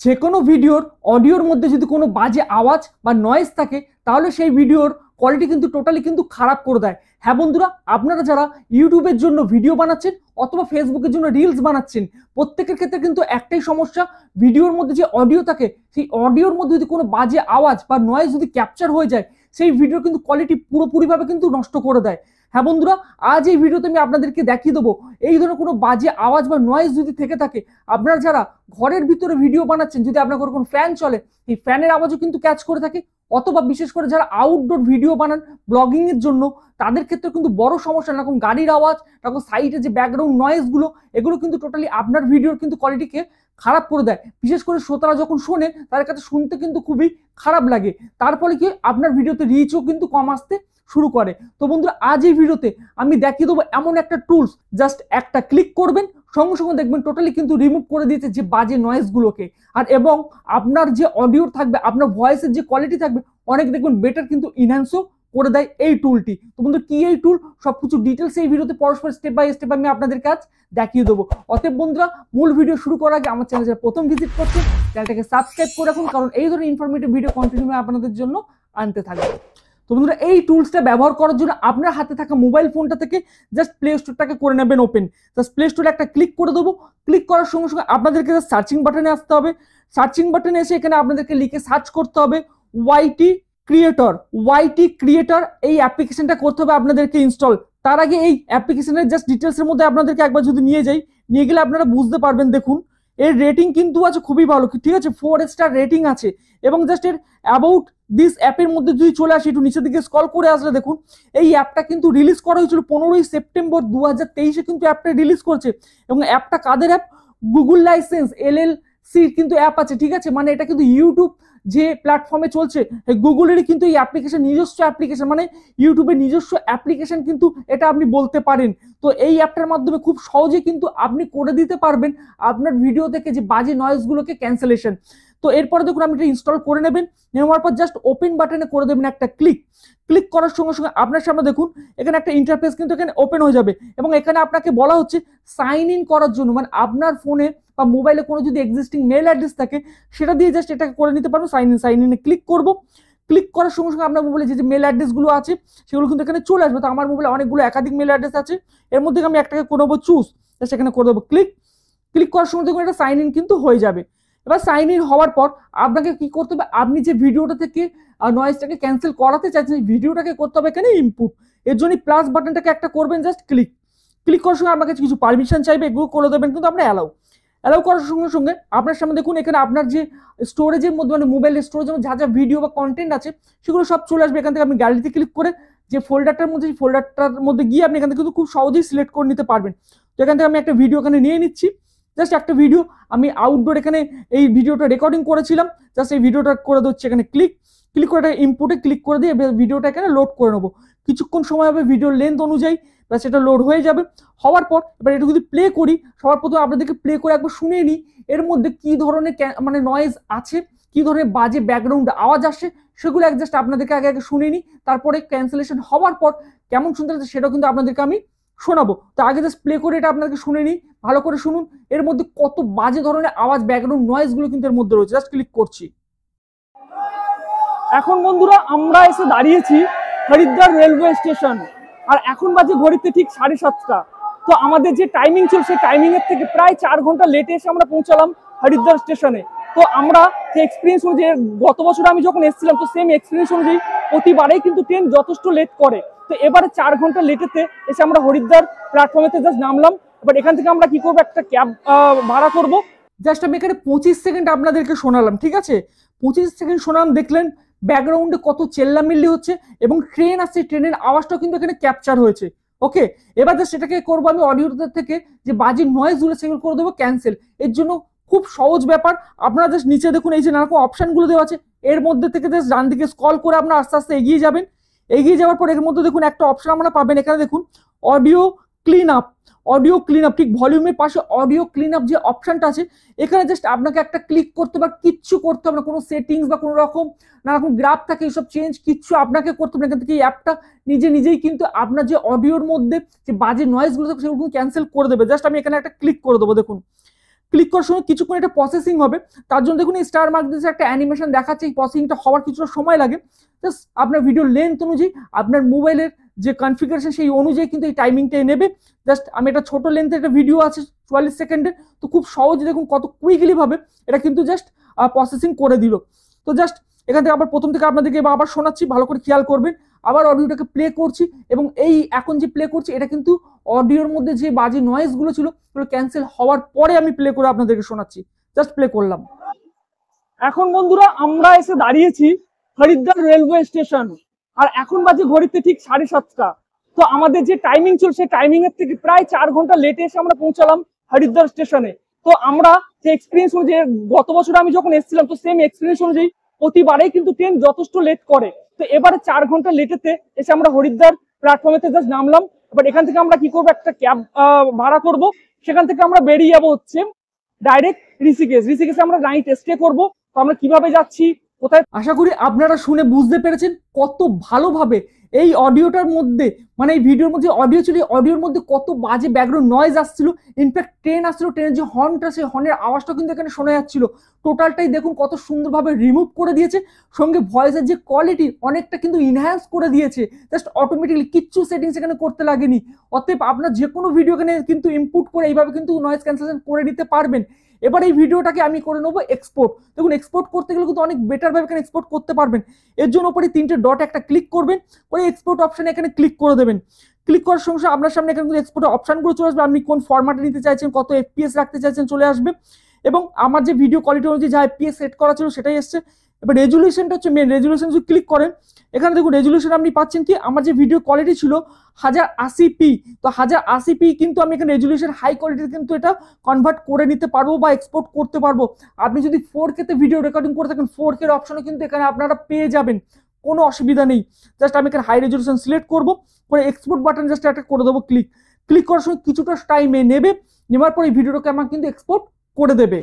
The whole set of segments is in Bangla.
যে কোনো ভিডিওর অডিওর মধ্যে যদি কোনো বাজে আওয়াজ বা নয়েজ থাকে তাহলে সেই ভিডিওর কোয়ালিটি কিন্তু টোটালি কিন্তু খারাপ করে দেয়। হ্যাঁ বন্ধুরা, আপনারা যারা ইউটিউবের জন্য ভিডিও বানাচ্ছেন অথবা ফেসবুকের জন্য রিলস বানাচ্ছেন, প্রত্যেকের ক্ষেত্রে কিন্তু একটাই সমস্যা, ভিডিওর মধ্যে যে অডিও থাকে সেই অডিওর মধ্যে যদি কোনো বাজে আওয়াজ বা নয়েজ যদি ক্যাপচার হয়ে যায় সেই ভিডিওর কিন্তু কোয়ালিটি পুরোপুরিভাবে কিন্তু নষ্ট করে দেয়। হ্যাঁ বন্ধুরা, আজ এই ভিডিওতে আমি আপনাদেরকে দেখিয়ে দেবো এই ধরনের কোনো বাজে আওয়াজ বা নয়েজ যদি থেকে থাকে, আপনারা যারা ঘরের ভিতরে ভিডিও বানাচ্ছেন, যদি আপনার ঘরে কোনো ফ্যান চলে এই ফ্যানের আওয়াজও কিন্তু ক্যাচ করে থাকে, অথবা বিশেষ করে যারা আউটডোর ভিডিও বানান ব্লগিং এর জন্য তাদের ক্ষেত্রে কিন্তু বড় সমস্যা, এরকম গাড়ির আওয়াজ, এরকম সাইডে যে ব্যাকগ্রাউন্ড নয়েজ গুলো, এগুলো কিন্তু টোটালি আপনার ভিডিওর কিন্তু কোয়ালিটিকে খারাপ করে দেয়। বিশেষ করে শ্রোতারা যখন শোনে তাদের কাছে শুনতে কিন্তু খুবই খারাপ লাগে, তার ফলে কি আপনার ভিডিওতে রিচও কিন্তু কম আসতে শুরু করে। তো বন্ধুরা, আজ এই ভিডিওতে আমি দেখিয়ে দেবো এমন একটা টুলস, জাস্ট একটা ক্লিক করবেন সঙ্গে সঙ্গে দেখবেন টোটালি কিন্তু রিমুভ করে দিয়েছে যে বাজে নয়েজ গুলোকে, আর এবং আপনার যে অডিও থাকবে, আপনার ভয়েসের যে কোয়ালিটি থাকবে অনেক দেখবেন বেটার কিন্তু ইনহ্যান্সও করে দেয় এই টুলটি। তো বন্ধু, কি এই টুল সবকিছু ডিটেলস এই ভিডিওতে পরস্পর স্টেপ বাই স্টেপ আমি আপনাদের কাজ দেখিয়ে দেবো। অতএব বন্ধুরা, মূল ভিডিও শুরু করার আগে আমার চ্যানেল যারা প্রথম ভিজিট করছেন চ্যানেলটাকে সাবস্ক্রাইব করে রাখুন, কারণ এই ধরনের ইনফরমেটিভ ভিডিও কন্টিনিউ আপনাদের জন্য আনতে থাকবে। তো বন্ধুরা, এই টুলসটা ব্যবহার করার জন্য আপনার হাতে থাকা মোবাইল ফোনটা থেকে জাস্ট প্লে স্টোরটাকে করে নেবেন ওপেন। জাস্ট প্লে স্টোরে একটা ক্লিক করে দেবো। ক্লিক করার সঙ্গে সঙ্গে আপনাদেরকে সার্চিং বাটনে আসতে হবে। সার্চিং বাটনে এসে এখানে আপনাদেরকে লিখে সার্চ করতে হবে ওয়াইটি ক্রিয়েটর। ওয়াইটি ক্রিয়েটর এই অ্যাপ্লিকেশনটা করতে হবে আপনাদেরকে ইনস্টল। তার আগে এই অ্যাপ্লিকেশনের জাস্ট ডিটেলসের মধ্যে আপনাদেরকে একবার যদি নিয়ে গেলে আপনারা বুঝতে পারবেন। দেখুন, এর রেটিং কিন্তু আছে খুবই ভালো, ঠিক আছে, 4 স্টার রেটিং আছে। এবং জাস্ট এর অ্যাবাউট দিস অ্যাপের মধ্যে যদি চলে আসি, একটু নিচের দিকে স্ক্রল করে আসলে দেখুন এই অ্যাপটা কিন্তু রিলিজ করা হয়েছিল 15ই সেপ্টেম্বর 2023-এ কিন্তু অ্যাপটা রিলিজ করছে। এবং অ্যাপটা কাদের অ্যাপ? গুগল লাইসেন্স LLC কিন্তু অ্যাপ আছে, ঠিক আছে, মানে এটা কিন্তু ইউটিউব যে প্ল্যাটফর্মে চলছে গুগলেরই কিন্তু এই অ্যাপ্লিকেশন, নিজস্ব অ্যাপ্লিকেশন, মানে ইউটিউবের নিজস্ব অ্যাপ্লিকেশন কিন্তু এটা আপনি বলতে পারেন। তো এই অ্যাপটার মাধ্যমে খুব সহজে কিন্তু আপনি করে দিতে পারবেন আপনার ভিডিও থেকে যে বাজে নয়েজগুলোকে ক্যান্সেলেশন। তো এরপরে দেখুন আপনি এটা ইনস্টল করে নেবেন। নেওয়ার পর জাস্ট ওপেন বাটনে করে দেবেন একটা ক্লিক। ক্লিক করার সঙ্গে সঙ্গে আপনার সামনে দেখুন এখানে একটা ইন্টারফেস কিন্তু এখানে ওপেন হয়ে যাবে। এবং এখানে আপনাকে বলা হচ্ছে সাইন ইন করার জন্য, মানে আপনার ফোনে বা মোবাইলে কোনো যদি এক্সিস্টিং মেল অ্যাড্রেস থাকে সেটা দিয়ে জাস্ট এটাকে করে নিতে পারবো। সাইন ইনে ক্লিক করব। ক্লিক করার সঙ্গে সঙ্গে আপনার মোবাইলে যে মেল অ্যাড্রেসগুলো আছে সেগুলো কিন্তু এখানে চলে আসবে। তো আমার মোবাইলে অনেকগুলো একাধিক মেল অ্যাড্রেস আছে, এর মধ্যে আমি একটাকে করে দেবো চুজ, সেখানে করে দেবো ক্লিক। ক্লিক করার সময় দেখুন এটা সাইন ইন কিন্তু হয়ে যাবে। এবার সাইন ইন হওয়ার পর আপনাকে কি করতে হবে, আপনি যে ভিডিওটা থেকে নয়েজটাকে ক্যান্সেল করাতে চাইছেন সেই ভিডিওটাকে করতে হবে এখানে ইনপুট। এর জন্য প্লাস বাটনটাকে একটা করবেন, জাস্ট ক্লিক। ক্লিক করার সঙ্গে আপনার কাছে কিছু পারমিশন চাইবে, এগুলো করে দেবেন কিন্তু আপনি অ্যালাউ করার সঙ্গে সঙ্গে আপনার সামনে দেখুন এখানে আপনার যে স্টোরেজের মধ্যে, মানে মোবাইল স্টোরেজের মধ্যে যা যা ভিডিও বা কন্টেন্ট আছে সেগুলো সব চলে আসবে। এখান থেকে আপনি গ্যালারিতে ক্লিক করে যে ফোল্ডারটার মধ্যে, সেই ফোল্ডারটার মধ্যে গিয়ে আপনি এখান থেকে কিন্তু খুব সহজেই সিলেক্ট করে নিতে পারবেন। তো এখান থেকে আমি একটা ভিডিও এখানে নিয়ে নিচ্ছি, জাস্ট একটা ভিডিও আমি আউটডোর এখানে এই ভিডিওটা রেকর্ডিং করেছিলাম। জাস্ট এই ভিডিওটা করে দিচ্ছি এখানে ক্লিক করে ইনপুটে ক্লিক করে দিয়ে ভিডিওটা এখানে লোড করে নেবো। কিছুক্ষণ সময় হবে, ভিডিওর লেন্থ অনুযায়ী সেটা লোড হয়ে যাবে। হওয়ার পর এবার এটা যদি প্লে করি, সবার প্রথমে আপনাদেরকে প্লে করে একবার শুনে নিই এর মধ্যে কি ধরনের মানে নয়েজ আছে, কি ধরনের বাজে ব্যাকগ্রাউন্ড আওয়াজ আসে, সেগুলো জাস্ট আপনাদেরকে আগে শুনে নিই। তারপরে ক্যান্সেলেশন হওয়ার পর কেমন শুনতে লাগছে সেটাও কিন্তু আপনাদেরকে আমি শোনাবো। তো আগে জাস্ট প্লে করে এটা আপনাদেরকে শুনে নিই, ভালো করে শুনুন এর মধ্যে কত বাজে ধরনের আওয়াজ, ব্যাকগ্রাউন্ড নয়েজগুলো কিন্তু এর মধ্যে রয়েছে। জাস্ট ক্লিক করছি। এখন বন্ধুরা আমরা এসে দাঁড়িয়েছি হরিদ্বার রেলওয়ে স্টেশন, আর এখন বাজে ঘড়িতে ঠিক 7:30। তো আমাদের যে টাইমিং ছিল সেই টাইমিং এর থেকে প্রায় 4 ঘন্টা লেটে এসে আমরা পৌঁছালাম হরিদ্বার স্টেশনে। তো আমরা যে এক্সপিরিয়েন্স অনুযায়ী, গত বছর আমি যখন এসেছিলাম তো সেম এক্সপিরিয়েন্স অনুযায়ী প্রতিবারেই কিন্তু ট্রেন যথেষ্ট লেট করে। তো এবারে 4 ঘন্টা লেটেতে এসে আমরা হরিদ্বার প্ল্যাটফর্মেতে জাস্ট নামলাম। এবার এখান থেকে আমরা কি করবো, একটা ক্যাব ভাড়া করবো। জাস্ট আমি এখানে 25 সেকেন্ড আপনাদেরকে শোনালাম, ঠিক আছে, 25 সেকেন্ড শোনালাম। দেখলেন ব্যাকগ্রাউন্ডে কত চেল্লামিল্লি হচ্ছে এবং ট্রেন আসছে, ট্রেনের আওয়াজটাও কিন্তু এখানে ক্যাপচার হয়েছে। ওকে, এবার জাস্ট সেটাকে করবো আমি অডিওটা থেকে যে বাজে নয়েজগুলো সেগুলো করে দেবো ক্যান্সেল। এর জন্য খুব সহজ ব্যাপার, আপনারা জাস্ট নিচে দেখুন এই যে নানারকম অপশনগুলো দেওয়া আছে, এর মধ্যে থেকে জাস্ট ডান দিকে স্ক্রল করে আপনারা আস্তে আস্তে এগিয়ে যাবেন। এগিয়ে যাওয়ার পর এর মধ্যে দেখুন একটা অপশন আমরা পাবেন, এখানে দেখুন অডিও ক্লিন আপ। ঠিক ভলিউমের পাশে অডিও ক্লিন আপ যে অপশনটা আছে এখানে জাস্ট আপনাকে একটা ক্লিক করতে বা কিচ্ছু করতে হবে না, কোনো সেটিংস বা কোনো রকম নানারকম গ্রাফ থাকে এইসব চেঞ্জ কিচ্ছু আপনাকে করতে হবে না। এখান থেকে এই অ্যাপটা নিজেই কিন্তু আপনার যে অডিওর মধ্যে যে বাজে নয়েজগুলো থাকে সেগুলো ক্যান্সেল করে দেবে। জাস্ট আমি এখানে একটা ক্লিক করে দেবো। দেখুন ক্লিক করার সময় কিছুক্ষণ এটা প্রসেসিং হবে, তার জন্য দেখুন এই স্টার মার্ক দিয়েছে, একটা অ্যানিমেশন দেখাচ্ছে, এই প্রসেসিংটা হওয়ার কিছুটা সময় লাগে। জাস্ট আপনার ভিডিও লেন্থ অনুযায়ী আপনার মোবাইলের যে কনফিগারেশন সেই অনুযায়ী কিন্তু এই টাইমিংটা নেবে। জাস্ট আমি একটা ছোট লেন্থের একটা ভিডিও আছে 44 সেকেন্ডের, তো খুব সহজে দেখুন কত কুইকলি ভাবে এটা কিন্তু জাস্ট প্রসেসিং করে দিল। তো জাস্ট এখান থেকে আবার প্রথম থেকে আপনাদেরকে আবার শোনাচ্ছি, ভালো করে খেয়াল করবেন। আবার অডিওটাকে প্লে করছি এবং এই এখন যে প্লে করছি এটা কিন্তু অডিওর মধ্যে যে বাজে নয়েজগুলো ছিল সেগুলো ক্যান্সেল হওয়ার পরে আমি প্লে করে আপনাদেরকে শোনাচ্ছি। জাস্ট প্লে করলাম। এখন বন্ধুরা আমরা এসে দাঁড়িয়েছি হরিদ্বার রেলওয়ে স্টেশন, আর এখন বাজে ঘড়িতে ঠিক 7:30। তো আমাদের যে টাইমিং ছিল সেই টাইমিং এর থেকে প্রায় 4 ঘন্টা লেটে এসে আমরা পৌঁছালাম হরিদ্বার স্টেশনে। তো আমরা যে এক্সপিরিয়েন্স অনুযায়ী গত বছর আমি যখন এসেছিলাম, তো সেম এক্সপিরিয়েন্স অনুযায়ী প্রতিবারেই কিন্তু ট্রেন যথেষ্ট লেট করে। তো এবারে 4 ঘন্টা লেটেতে এসে আমরা হরিদ্বার প্ল্যাটফর্মেতে জাস্ট নামলাম। এবার এখান থেকে আমরা কি করবো, একটা ক্যাব ভাড়া করব, সেখান থেকে আমরা বেরিয়ে যাবো হচ্ছে ডাইরেক্ট ঋষিকেশে আমরা নাইট স্টে করবো। তো আমরা কিভাবে যাচ্ছি, কোথায়, আশা করি আপনারা শুনে বুঝতে পেরেছেন কত ভালোভাবে এই অডিওটার মধ্যে, মানে এই ভিডিওর মধ্যে অডিও ছিল, অডিওর মধ্যে কত বাজে ব্যাকগ্রাউন্ড নয়েজ আসছিল। ইনফ্যাক্ট ট্রেন আসছিল, ট্রেনের যে হর্নটা সেই হর্নের আওয়াজটা কিন্তু এখানে শোনা যাচ্ছিল। টোটালটাই দেখুন কত সুন্দরভাবে রিমুভ করে দিয়েছে, সঙ্গে ভয়েসের যে কোয়ালিটি অনেকটা কিন্তু ইনহ্যান্স করে দিয়েছে। জাস্ট অটোমেটিক্যালি কিচ্ছু সেটিংস এখানে করতে লাগেনি। অতএব আপনার যে কোনো ভিডিও এখানে কিন্তু ইনপুট করে এইভাবে কিন্তু নয়েজ ক্যান্সেলেশন করে নিতে পারবেন। এবার এই ভিডিওটাকে আমি করে নেবো এক্সপোর্ট। দেখুন এক্সপোর্ট করতে গেলে কিন্তু অনেক বেটার ভাবে এখানে এক্সপোর্ট করতে পারবেন। এর জন্য উপরে 3টে ডট একটা ক্লিক করবেন, করে এক্সপোর্ট অপশনে এখানে ক্লিক করে দেবেন। ক্লিক করার সঙ্গে সঙ্গে আপনার সামনে এখানে কিন্তু এক্সপোর্টের অপশনগুলো চলে আসবে, আপনি কোন ফরম্যাটে নিতে চাইছেন, কত এফপিএস রাখতে চাইছেন চলে আসবে। এবং আমার যে ভিডিও কোয়ালিটি অনুযায়ী যা এফপিএস সেট করা ছিল সেটাই এসছে। এবার রেজুলেশনটা হচ্ছে মেন, রেজুলেশন যদি ক্লিক করেন এখানে দেখুন রেজুলেশন আপনি পাচ্ছেন কি, আমার যে ভিডিও কোয়ালিটি ছিল 1080p, তো 1080p কিন্তু আমি এখানে রেজুলেশন হাই কোয়ালিটিতে কিন্তু এটা কনভার্ট করে নিতে পারবো বা এক্সপোর্ট করতে পারবো। আপনি যদি 4K তে ভিডিও রেকর্ডিং করে থাকেন 4K এর অপশনও কিন্তু এখানে আপনারা পেয়ে যাবেন, কোনো অসুবিধা নেই। জাস্ট আমি এখানে হাই রেজুলেশন সিলেক্ট করবো, করে এক্সপোর্ট বাটন জাস্ট একটা করে দেবো ক্লিক। ক্লিক করার সময় কিছুটা টাইমে নেবে, নেওয়ার পরে এই ভিডিওটাকে আমার কিন্তু এক্সপোর্ট করে দেবে।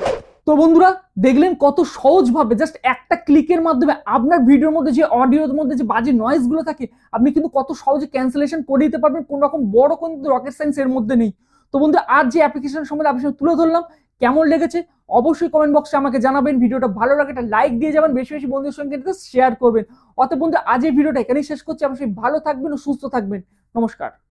তো বন্ধুরা দেখলেন কত সহজভাবে জাস্ট একটা ক্লিকের মাধ্যমে আপনার ভিডিওর মধ্যে যে অডিওর মধ্যে যে বাজে নয়েজগুলো থাকে আপনি কিন্তু কত সহজে ক্যান্সেলেশন করে দিতে পারবেন, কোনো রকম বড় কিন্তু রকেট সায়েন্স এর মধ্যে নেই। তো বন্ধুরা আজ যে অ্যাপ্লিকেশন সম্বন্ধে আপনার সাথে তুলে ধরলাম কেমন লেগেছে অবশ্যই কমেন্ট বক্সে আমাকে জানাবেন। ভিডিওটা ভালো লাগে একটা লাইক দিয়ে যাবেন, বেশি বেশি বন্ধুদের সঙ্গে শেয়ার করবেন। অতএব বন্ধু আজ এই ভিডিওটা এখানেই শেষ করছি। অবশ্যই ভালো থাকবেন ও সুস্থ থাকবেন। নমস্কার।